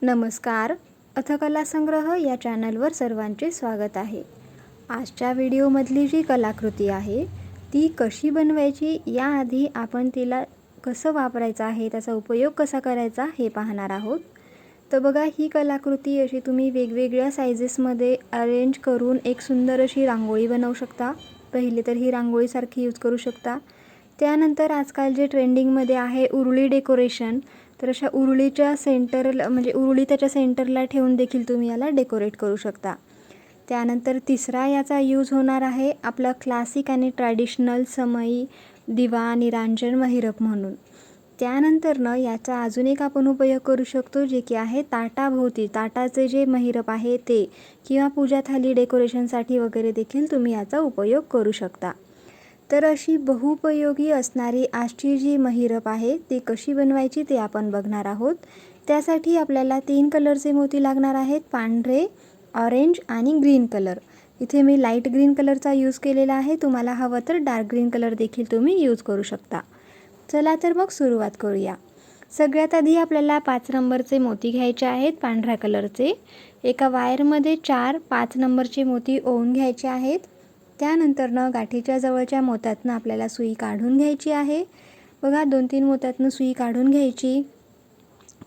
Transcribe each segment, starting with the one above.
नमस्कार. अथकला संग्रह या चॅनलवर सर्वांचे स्वागत आहे. आजच्या व्हिडिओमधली जी कलाकृती आहे ती कशी बनवायची याआधी आपण तिला कसं वापरायचं आहे, त्याचा उपयोग कसा करायचा हे पाहणार आहोत. तर बघा, ही कलाकृती अशी तुम्ही वेगवेगळ्या सायझेसमध्ये अरेंज करून एक सुंदर अशी रांगोळी बनवू शकता. पहिले तर ही रांगोळीसारखी यूज करू शकता. त्यानंतर आजकाल जे ट्रेंडिंगमध्ये आहे उरुळी डेकोरेशन, तर अशा उरुळीच्या सेंटरला म्हणजे उरुळी त्याच्या सेंटरला ठेवून देखील तुम्ही याला डेकोरेट करू शकता. त्यानंतर तिसरा याचा यूज होणार आहे आपला क्लासिक आणि ट्रॅडिशनल समई दिवा निरांजन महिरप म्हणून. त्यानंतर याचा अजून एक आपण उपयोग करू शकतो, जे की आहे ताटाभोवती ताटाचे जे महिरप आहे ते, किंवा पूजा थाली डेकोरेशनसाठी वगैरे देखील तुम्ही याचा उपयोग करू शकता. तर अशी बहुपयोगी असणारी आजची जी महिरप आहे ती कशी बनवायची ते आपण बघणार आहोत. त्यासाठी आपल्याला 3 कलरचे मोती लागणार आहेत, पांढरे, ऑरेंज आणि ग्रीन कलर. इथे मी लाईट ग्रीन कलरचा यूज केलेला आहे. तुम्हाला हवं तर डार्क ग्रीन कलर देखील तुम्ही यूज करू शकता. चला तर मग सुरुवात करूया. सगळ्यात आधी आपल्याला 5 नंबरचे मोती घ्यायचे आहेत पांढऱ्या कलरचे. एका वायरमध्ये 4 5 नंबरचे मोती ओवून घ्यायचे आहेत. त्यानंतर गाठीच्या जवळच्या मोत्यातनं आपल्याला सुई काढून घ्यायची आहे. बघा, 2-3 मोत्यातनं सुई काढून घ्यायची,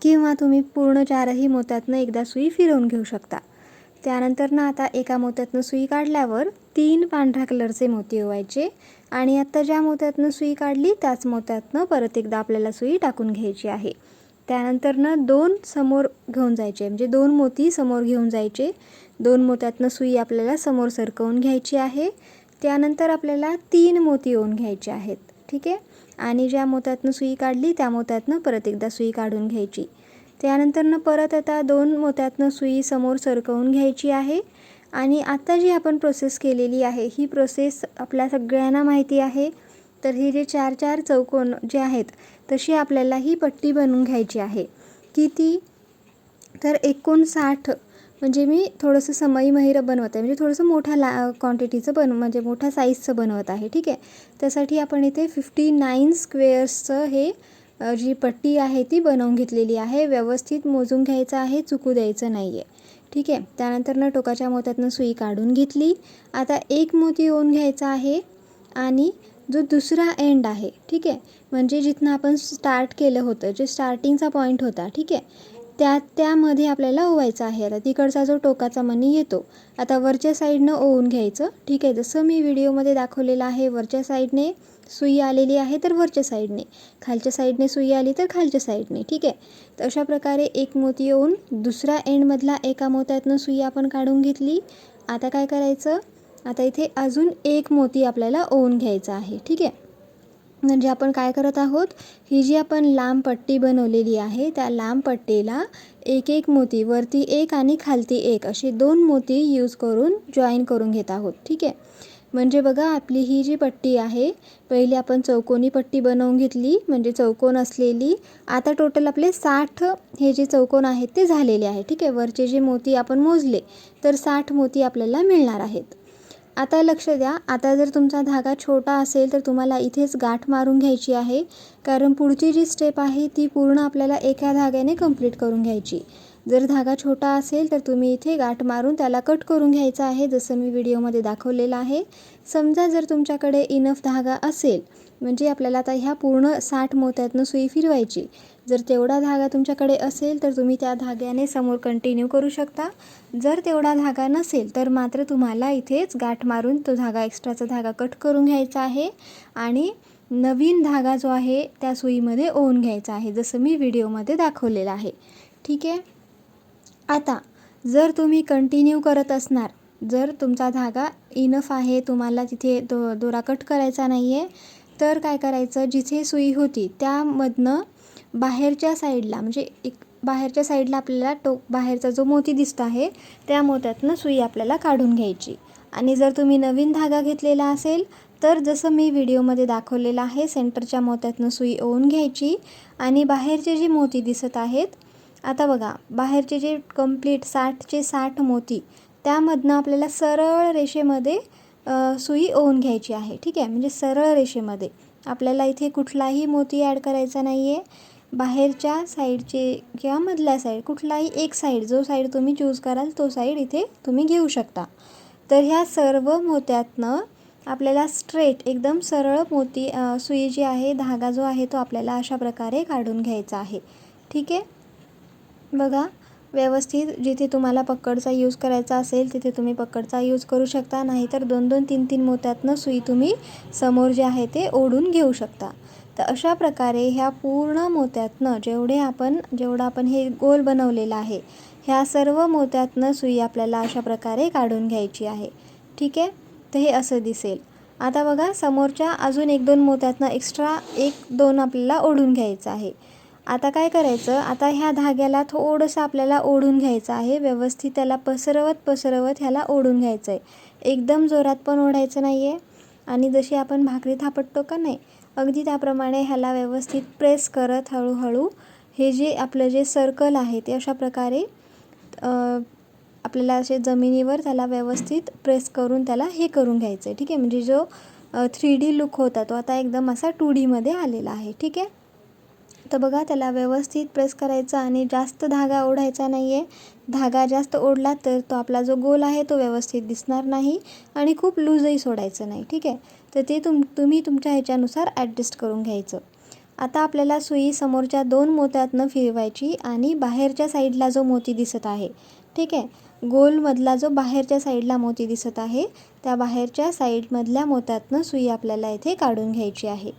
किंवा तुम्ही पूर्ण 4ही मोत्यातनं एकदा सुई फिरवून घेऊ शकता. त्यानंतर आता एका मोत्यातनं सुई काढल्यावर 3 पांढऱ्या कलरचे मोती ओवायचे, आणि आता ज्या मोत्यातनं सुई काढली त्याच मोत्यातनं परत एकदा आपल्याला सुई टाकून घ्यायची आहे. त्यानंतर 2 समोर घेऊन जायचे, म्हणजे 2 मोती समोर घेऊन जायचे. 2 मोत्यातनं सुई आपल्याला समोर सरकवून घ्यायची आहे. त्यानंतर आपल्याला 3 मोती ओवून घ्यायचे आहेत, ठीक आहे. आणि ज्या मोत्यातनं सुई काढली त्या मोत्यातनं परत एकदा सुई काढून घ्यायची. त्यानंतर परत आता 2 मोत्यातनं सुई समोर सरकवून घ्यायची आहे. आणि आता जी आपण प्रोसेस केलेली आहे ही प्रोसेस आपल्या सगळ्यांना माहिती आहे. तर हे जे 4-4 चौकोन जे आहेत तशी आपल्याला ही पट्टी बनवून घ्यायची आहे. किती तर 59, म्हणजे मी थोडंसं समई महिरप बनवत आहे, म्हणजे थोडंसं मोठ्या क्वांटिटीचं म्हणजे मोठ्या साईजचं बनवत आहे, ठीक आहे. त्यासाठी आपण इथे 59 स्क्वेअर्सचं हे जी पट्टी आहे ती बनवून घेतलेली आहे. व्यवस्थित मोजून घ्यायचं आहे, चुकू द्यायचं नाही आहे, ठीक आहे. त्यानंतर टोकाच्या मोत्यातनं सुई काढून घेतली. आता एक मोती ओवून घ्यायचा आहे, आणि जो दुसरा एंड आहे, ठीक आहे, म्हणजे जिथनं आपण स्टार्ट केलं होतं, जे स्टार्टिंगचा पॉईंट होता, ठीक आहे, त्यामध्ये आपल्याला ओवायचं आहे. आता तिकडचा जो टोकाचा मणी येतो आता वरच्या साईडनं ओवून घ्यायचं, ठीक आहे. जसं मी व्हिडिओमध्ये दाखवलेलं आहे, वरच्या साईडने सुई आलेली आहे तर वरच्या साईडने, खालच्या साईडने सुई आली तर खालच्या साईडने, ठीक आहे. तर अशा प्रकारे एक मोती ओवून दुसऱ्या एंडमधला एका मोत्यातनं सुई आपण काढून घेतली. आता काय करायचं, आता इथे अजून एक मोती आपल्याला ओवून घ्यायचा आहे, ठीक आहे. म्हणजे आपण काय करत आहोत, ही जी आपण लांब पट्टी बनवलेली आहे त्या लांब पट्टीला एक एक मोती, वरती एक आणि खालती एक, असे 2 मोती यूज करून जॉईन करून घेत आहोत, ठीक आहे. म्हणजे बघा, आपली ही जी पट्टी आहे, पहिली आपण चौकोनी पट्टी बनवून घेतली, म्हणजे चौकोन असलेली. आता टोटल आपले 60 हे जे चौकोन आहेत ते झालेले आहे, ठीक आहे. वरचे जे मोती आपण मोजले तर 60 मोती आपल्याला मिळणार आहेत. आता लक्ष द्या, आता जर तुमचा धागा छोटा असेल तर तुम्हाला इथेच गाठ मारून घ्यायची आहे, कारण पुढची जी स्टेप आहे ती पूर्ण आपल्याला एका धाग्याने कंप्लीट करून घ्यायची. जर धागा छोटा असेल तर तुम्ही इथे गाठ मारून त्याला कट करून घ्यायचा आहे, जसं मी व्हिडिओमध्ये दाखवलेलं आहे. समजा जर तुमच्याकडे इनफ धागा असेल, म्हणजे आपल्याला आता ह्या पूर्ण 60 मोत्यातनं सुई फिरवायची, जर तेवढा धागा तुमच्याकडे असेल तर तुम्ही त्या धाग्याने समोर कंटिन्यू करू शकता. जर तेवढा धागा नसेल तर मात्र तुम्हाला इथेच गाठ मारून तो धागा, एक्स्ट्राचा धागा कट करून घ्यायचा आहे, आणि नवीन धागा जो आहे त्या सुईमध्ये ओवून घ्यायचा आहे, जसं मी व्हिडिओमध्ये दाखवलेलं आहे, ठीक आहे. आता जर तुम्ही कंटिन्यू करत असणार, जर तुमचा धागा इनफ आहे, तुम्हाला तिथे दोरा कट करायचा नाही आहे, तर काय करायचं, जिथे सुई होती त्यामधनं बाहेरच्या साईडला, म्हणजे बाहेरच्या साईडला आपल्याला बाहेरचा जो मोती दिसत आहे त्या मोत्यातनं सुई आपल्याला काढून घ्यायची. आणि जर तुम्ही नवीन धागा घेतलेला असेल तर जसं मी व्हिडिओमध्ये दाखवलेलं आहे, सेंटरच्या मोत्यातनं सुई ओवून घ्यायची, आणि बाहेरचे जे मोती दिसत आहेत, आता बघा, बाहेरचे जे कंप्लीट 60चे 60 मोती, त्यामधनं आपल्याला सरळ रेषेमध्ये सुई ओवून घ्यायची आहे, ठीक आहे. म्हणजे सरळ रेषेमध्ये आपल्याला इथे कुठलाही मोती ॲड करायचा नाही आहे. बाहेरच्या साईडचे किंवा मधल्या साईड कुठलाही एक साईड, जो साईड तुम्ही चूज कराल तो साईड इथे तुम्ही घेऊ शकता. तर ह्या सर्व मोत्यातनं आपल्याला स्ट्रेट एकदम सरळ मोती सुई जी आहे, धागा जो आहे तो आपल्याला अशा प्रकारे काढून घ्यायचा आहे. ठीक आहे. बघा व्यवस्थित, जिथे तुम्हाला पकडचा यूज करायचा असेल तिथे तुम्ही पकडचा यूज करू शकता, नाहीतर 2-2 3-3 मोत्यातनं सुई तुम्ही समोर जे आहे ते ओढून घेऊ शकता. तर अशा प्रकारे ह्या पूर्ण मोत्यातनं जेवढं आपण हे गोल बनवलेलं आहे, ह्या सर्व मोत्यातनं सुई आपल्याला अशा प्रकारे काढून घ्यायची आहे. ठीक आहे. तर हे असं दिसेल. आता बघा समोरच्या अजून 1-2 मोत्यातनं एक्स्ट्रा 1-2 आपल्याला ओढून घ्यायचं आहे. आता काय करायचं, आता ह्या धाग्याला थोडंसं आपल्याला ओढून घ्यायचं आहे. व्यवस्थित त्याला पसरवत ह्याला ओढून घ्यायचं आहे. एकदम जोरात पण ओढायचं नाही आहे आणि जशी आपण भाकरी थापटतो का नाही, अगदी त्याप्रमाणे ह्याला व्यवस्थित प्रेस करत हळूहळू हे जे आपलं जे सर्कल आहे ते अशा प्रकारे आपल्याला असे जमिनीवर त्याला व्यवस्थित प्रेस करून त्याला हे करून घ्यायचं आहे. ठीक आहे. म्हणजे जो 3D लुक होता तो आता एकदम असा 2Dमध्ये आलेला आहे. ठीक आहे. तर बघा त्याला व्यवस्थित प्रेस करायचा आणि जास्त धागा ओढायचा नाही आहे. धागा जास्त ओढला तर तो आपला जो गोल आहे तो व्यवस्थित दिसणार नाही आणि खूप लूजही सोडायचं नाही. ठीक आहे. तर ते तुम्ही तुमच्या ह्याच्यानुसार ॲडजस्ट करून घ्यायचं. आता आपल्याला सुई समोरच्या 2 मोत्यातनं फिरवायची आणि बाहेरच्या साईडला जो मोती दिसत आहे, ठीक आहे, गोलमधला जो बाहेरच्या साईडला मोती दिसत आहे, त्या बाहेरच्या साईडमधल्या मोत्यातनं सुई आपल्याला इथे काढून घ्यायची आहे.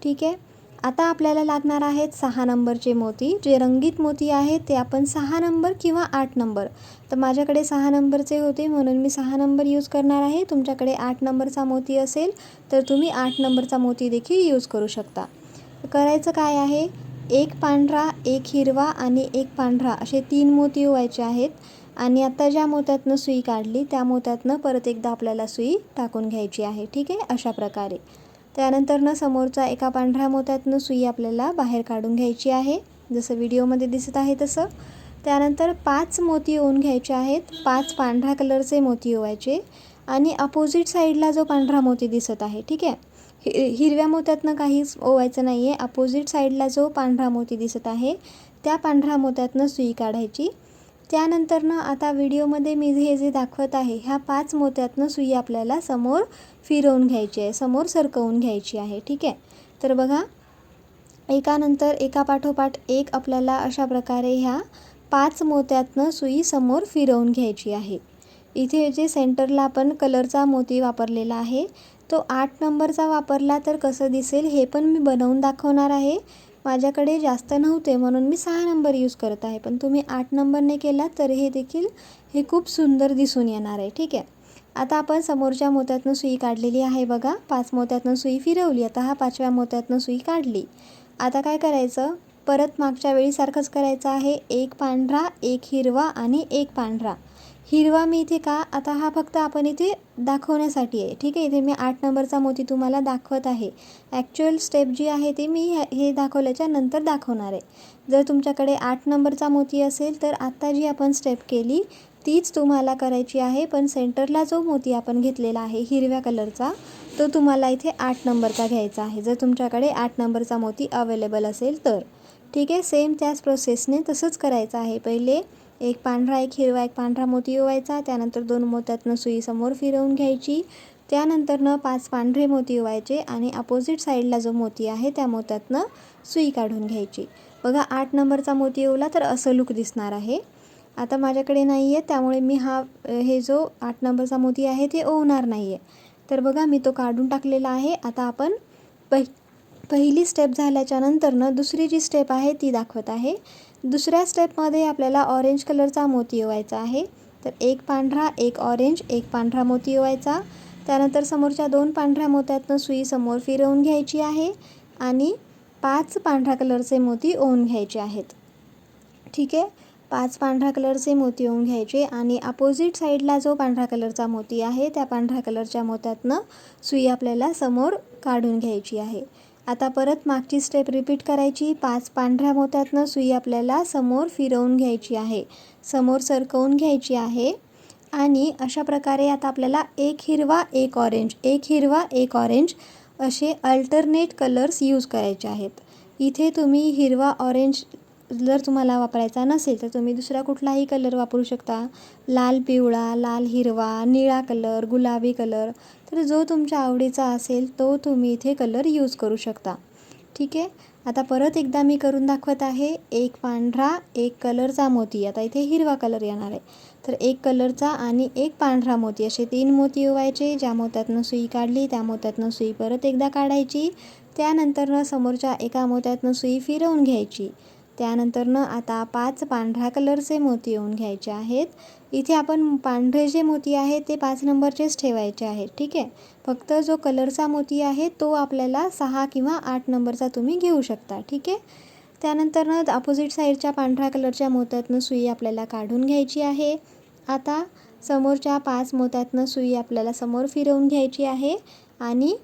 ठीक आहे. आता आपल्याला लागणार आहेत 6 नंबरचे मोती. जे रंगीत मोती आहेत ते आपण 6 नंबर किंवा 8 नंबर, तर माझ्याकडे 6 नंबरचे होते म्हणून मी 6 नंबर यूज करणार आहे. तुमच्याकडे 8 नंबरचा मोती असेल तर तुम्ही 8 नंबरचा मोती देखील यूज करू शकता. करायचं काय आहे, एक पांढरा, एक हिरवा आणि एक पांढरा असे 3 मोती ओवायचे आहेत आणि आता ज्या मोत्यातनं सुई काढली त्या मोत्यातनं परत एकदा आपल्याला सुई टाकून घ्यायची आहे. ठीक आहे. अशा प्रकारे त्यानंतर समोरचा एका पांढऱ्या मोत्यातनं सुई आपल्याला बाहेर काढून घ्यायची आहे, जसं व्हिडिओमध्ये दिसत आहे तसं. त्यानंतर 5 मोती ओवून घ्यायचे आहेत. 5 पांढऱ्या कलरचे मोती ओवायचे आणि अपोजिट साईडला जो पांढरा मोती दिसत आहे, ठीक आहे, हिरव्या मोत्यातनं काहीच ओवायचं नाही आहे. अपोजिट साईडला जो पांढरा मोती दिसत आहे त्या पांढऱ्या मोत्यातनं सुई काढायची. त्यानंतरनं आता व्हिडिओमध्ये मी हे जे दाखवत आहे ह्या 5 मोत्यातनं सुई आपल्याला समोर फिरवून घ्यायची आहे, समोर सरकवून घ्यायची आहे. ठीक आहे. तर बघा एकानंतर एकापाठोपाठ एक आपल्याला अशा प्रकारे ह्या 5 मोत्यातनं सुई समोर फिरवून घ्यायची आहे. इथे जे सेंटरला आपण कलरचा मोती वापरलेला आहे तो 8 नंबरचा वापरला तर कसं दिसेल हे पण मी बनवून दाखवणार आहे. माझ्याकडे जास्त नव्हते म्हणून मी 6 नंबर यूज करत आहे, पण तुम्ही 8 नंबरने केला तर हे खूप सुंदर दिसून येणार आहे. ठीक आहे. आता आपण समोरच्या मोत्यातनं सुई काढलेली आहे बघा. 5 मोत्यातनं सुई फिरवली. आता हा 5व्या मोत्यातनं सुई काढली. आता काय करायचं, परत मागच्या वेळीसारखंच करायचं आहे. एक पांढरा, एक हिरवा आणि एक पांढरा. हिरवा मी इथे का, आता हा फक्त आपण इथे दाखवण्यासाठी आहे. ठीक आहे. इथे मी 8 नंबरचा मोती तुम्हाला दाखवत आहे. ॲक्च्युअल स्टेप जी आहे ते मी हे दाखवल्याच्या नंतर दाखवणार आहे. जर तुमच्याकडे 8 नंबरचा मोती असेल तर आत्ता जी आपण स्टेप केली तीच तुम्हाला करायची आहे, पण सेंटरला जो मोती आपण घेतलेला आहे हिरव्या कलरचा तो तुम्हाला इथे 8 नंबरचा घ्यायचा आहे, जर तुमच्याकडे 8 नंबरचा मोती अवेलेबल असेल तर. ठीक आहे. सेम त्याच प्रोसेसने तसंच करायचं आहे. पहिले एक पांढरा, एक हिरवा, एक पांढरा मोती ओवायचा. त्यानंतर 2 मोत्यातनं सुई समोर फिरवून घ्यायची. त्यानंतरनं 5 पांढरे मोती ओवायचे आणि अपोजिट साईडला जो मोती आहे त्या मोत्यातनं सुई काढून घ्यायची. बघा 8 नंबरचा मोती ओवला तर असं लुक दिसणार आहे. आता माझ्याकडे नाही आहे त्यामुळे मी हे जो 8 नंबरचा मोती आहे ते ओवणार नाही आहे. तर बघा मी तो काढून टाकलेला आहे. आता आपण पहिली स्टेप झाल्याच्या नंतरनं दुसरी जी स्टेप आहे ती दाखवत आहे. दुसऱ्या स्टेपमध्ये आपल्याला ऑरेंज कलरचा मोती ओवायचा आहे. तर एक पांढरा, एक ऑरेंज, एक पांढरा मोती ओवायचा. त्यानंतर समोरच्या 2 पांढऱ्या मोत्यातनं सुई समोर फिरवून घ्यायची आहे आणि 5 पांढऱ्या कलरचे मोती ओवून घ्यायचे आहेत. ठीक आहे. 5 पांढऱ्या कलरचे मोती ओवून घ्यायचे आणि अपोजिट साईडला जो पांढऱ्या कलरचा मोती आहे त्या पांढऱ्या कलरच्या मोत्यातनं सुई आपल्याला समोर काढून घ्यायची आहे. आता परत मागची स्टेप रिपीट करायची. 5 पांढऱ्या मोत्यातनं सुई आपल्याला समोर फिरवून घ्यायची आहे, समोर सरकवून घ्यायची आहे आणि अशा प्रकारे आता आपल्याला एक हिरवा, एक ऑरेंज, एक हिरवा, एक ऑरेंज असे अल्टरनेट कलर्स यूज करायचे आहेत. इथे तुम्ही हिरवा ऑरेंज जर तुम्हाला वापरायचा नसेल तर तुम्ही दुसरा कुठलाही कलर वापरू शकता. लाल पिवळा, लाल हिरवा, निळा कलर, गुलाबी कलर, तर जो तुमच्या आवडीचा असेल तो तुम्ही इथे कलर यूज करू शकता. ठीक आहे. आता परत एकदा मी करून दाखवत आहे. एक पांढरा, एक कलरचा मोती. आता इथे हिरवा कलर येणार आहे. तर एक कलरचा आणि एक पांढरा मोती असे 3 मोती ओवायचे. ज्या मोत्यातनं सुई काढली त्या मोत्यातनं सुई परत एकदा काढायची. त्यानंतरनं समोरच्या एका मोत्यातनं सुई फिरवून घ्यायची. त्यानंतरनं आता 5 पांढऱ्या कलरचे मोती येऊन घ्यायचे आहेत. इथे आपण पांढरे जे मोती आहेत ते 5 नंबरचेच ठेवायचे आहेत. ठीक आहे. फक्त जो कलरचा मोती आहे तो आपल्याला 6 किंवा 8 नंबरचा तुम्ही घेऊ शकता. ठीक आहे. त्यानंतरनं अपोजिट साईडच्या पांढऱ्या कलरच्या मोत्यातनं सुई आपल्याला काढून घ्यायची आहे. आता समोरच्या 5 मोत्यातनं सुई आपल्याला समोर फिरवून घ्यायची आहे आणि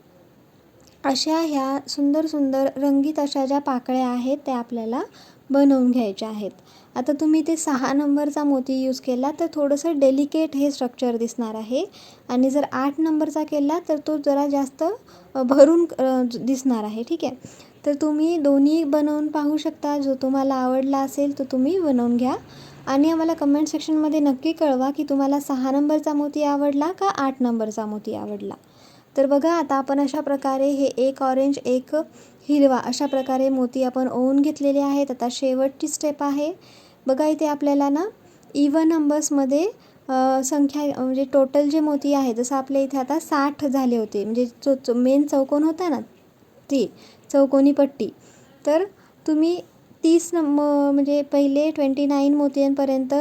अशा ह्या सुंदर सुंदर रंगीत अशा ज्या पाकळ्या आहेत त्या आपल्याला बनवून घ्यायच्या आहेत. आता तुम्ही ते 6 नंबरचा मोती यूज केला तर थोडंसं डेलिकेट हे स्ट्रक्चर दिसणार आहे आणि जर 8 नंबरचा केला तर तो जरा जास्त भरून दिसणार आहे. ठीक आहे. तर तुम्ही दोन्ही बनवून पाहू शकता. जो तुम्हाला आवडला असेल तो तुम्ही बनवून घ्या आणि आम्हाला कमेंट सेक्शनमध्ये नक्की कळवा की तुम्हाला 6 नंबरचा मोती आवडला का 8 नंबरचा मोती आवडला. तर बघा आता आपण अशा प्रकारे हे एक ऑरेंज एक हिरवा अशा प्रकारे मोती आपण ओवून घेतलेले आहेत. आता शेवटची स्टेप आहे. बघा इथे आपल्याला ना इवन नंबर्समध्ये संख्या म्हणजे टोटल जे मोती आहे जसं आपल्या इथे आता 60 झाले होते म्हणजे जो मेन चौकोन होता ना ती चौकोनी पट्टी. तर तुम्ही 30 म्हणजे पहिले 29 मोत्यांपर्यंत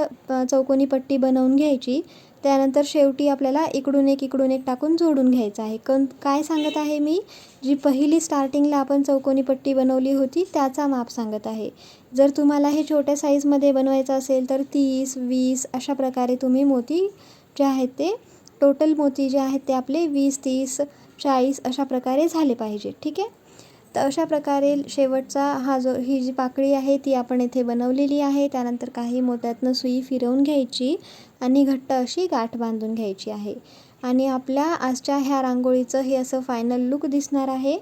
चौकोनी पट्टी बनवून घ्यायची. त्यानंतर शेवटी आपल्याला इकडून एक टाकून जोडून घ्यायचं आहे. काय सांगत आहे मी, जी पहिली स्टार्टिंगला आपण चौकोनी पट्टी बनवली होती त्याचा माप सांगत आहे. जर तुम्हाला हे छोट्या साईजमध्ये बनवायचं असेल तर 30, 20 अशा प्रकारे तुम्ही मोती जे आहेत ते टोटल मोती जे आहेत ते आपले 20, 30, 40 अशा प्रकारे झाले पाहिजे. ठीक आहे. तर अशा प्रकारे शेवटचा ही जी पाकळी आहे ती आपण इथे बनवलेली आहे. त्यानंतर काही मोत्यातनं सुई फिरवून घ्यायची आणि घट्ट अशी गाठ बांधून घ्यायची आहे आणि आपल्या आजच्या ह्या रांगोळीचं हे असं फायनल लुक दिसणार आहे.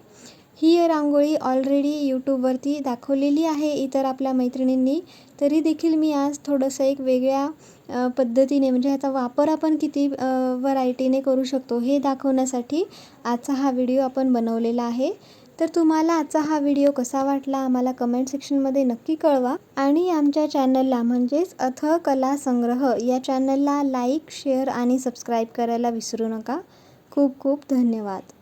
ही रांगोळी ऑलरेडी यूट्यूबवरती दाखवलेली आहे इतर आपल्या मैत्रिणींनी. तरी देखील मी आज थोडंसं एक वेगळ्या पद्धतीने म्हणजे ह्याचा वापर आपण किती व्हरायटीने करू शकतो हे दाखवण्यासाठी आजचा हा व्हिडिओ आपण बनवलेला आहे. तर तुम्हाला आजचा हा व्हिडिओ कसा वाटला आम्हाला कमेंट सेक्शनमध्ये नक्की कळवा आणि आमच्या चॅनलला म्हणजेच अथः कला संग्रह या चॅनलला लाईक, शेअर आणि सबस्क्राईब करायला विसरू नका. खूप खूप धन्यवाद.